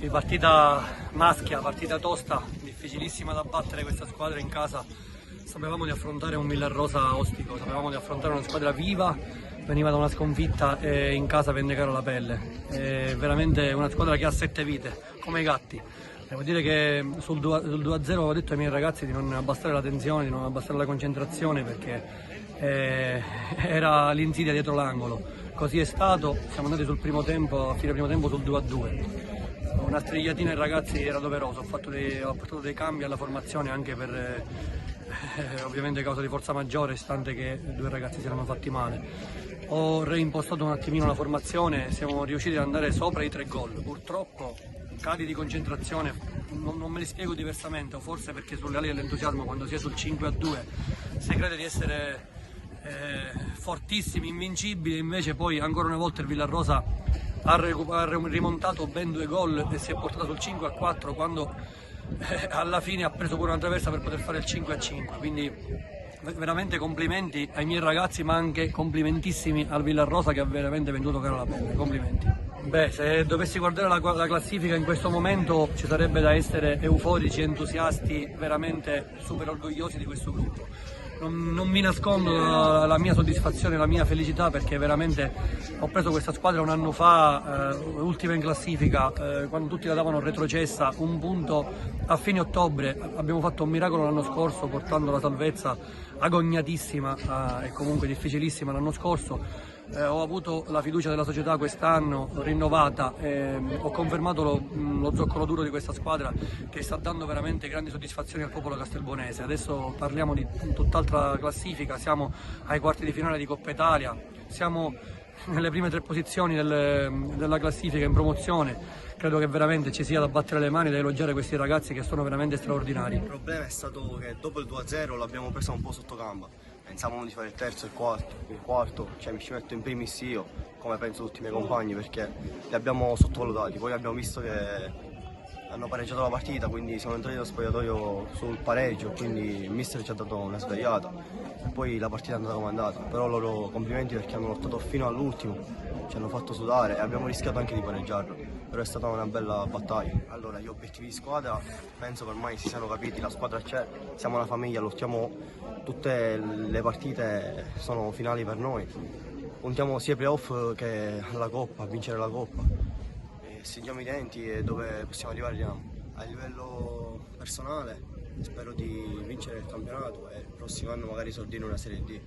Sì, partita maschia, partita tosta, difficilissima da battere questa squadra in casa. Sapevamo di affrontare un Villarosa ostico, sapevamo di affrontare una squadra viva, veniva da una sconfitta e in casa vendicare la pelle. È veramente una squadra che ha 7 vite, come i gatti. Devo dire che sul 2-0 avevo detto ai miei ragazzi di non abbassare la tensione, di non abbassare la concentrazione perché era l'insidia dietro l'angolo. Così è stato, siamo andati sul primo tempo, a fine primo tempo sul 2-2. Una strigliatina ai ragazzi era doveroso, ho portato dei cambi alla formazione anche per ovviamente causa di forza maggiore, stante che 2 ragazzi si erano fatti male. Ho reimpostato un attimino la formazione, siamo riusciti ad andare sopra i 3 gol. Purtroppo cali di concentrazione, non me li spiego diversamente, o forse perché sulle ali dell'entusiasmo quando si è sul 5-2 si crede di essere fortissimi, invincibili, invece poi ancora una volta il Villarosa ha rimontato ben 2 gol e si è portato sul 5-4 quando alla fine ha preso pure una traversa per poter fare il 5-5, quindi veramente complimenti ai miei ragazzi, ma anche complimentissimi al Villarosa che ha veramente venduto caro la pelle, complimenti. Beh, se dovessi guardare la classifica in questo momento ci sarebbe da essere euforici, entusiasti, veramente super orgogliosi di questo gruppo. Non mi nascondo la mia soddisfazione, la mia felicità perché veramente ho preso questa squadra un anno fa, ultima in classifica, quando tutti la davano retrocessa, un punto a fine ottobre. Abbiamo fatto un miracolo l'anno scorso portando la salvezza agognatissima e comunque difficilissima l'anno scorso. Ho avuto la fiducia della società quest'anno rinnovata, ho confermato lo zoccolo duro di questa squadra che sta dando veramente grandi soddisfazioni al popolo castelbuonese. Adesso parliamo di tutt'altra classifica, siamo ai quarti di finale di Coppa Italia, siamo nelle prime 3 posizioni della classifica in promozione. Credo che veramente ci sia da battere le mani e da elogiare questi ragazzi che sono veramente straordinari. Il problema è stato che dopo il 2-0 l'abbiamo presa un po' sotto gamba. Pensavamo di fare il terzo e il quarto, cioè mi ci metto in primis io, come penso tutti i miei compagni, perché li abbiamo sottovalutati. Poi abbiamo visto che hanno pareggiato la partita, quindi siamo entrati dallo spogliatoio sul pareggio, quindi il mister ci ha dato una svegliata e poi la partita è andata come è andata. Però loro complimenti perché hanno lottato fino all'ultimo, ci hanno fatto sudare e abbiamo rischiato anche di pareggiarlo, però è stata una bella battaglia. Allora, gli obiettivi di squadra penso che ormai si siano capiti, la squadra c'è, siamo una famiglia, lottiamo tutte le partite, sono finali per noi, puntiamo sia ai playoff che alla Coppa, a vincere la Coppa. Stringiamo i denti e dove possiamo arrivare andiamo. A livello personale spero di vincere il campionato e il prossimo anno magari esordire una Serie D.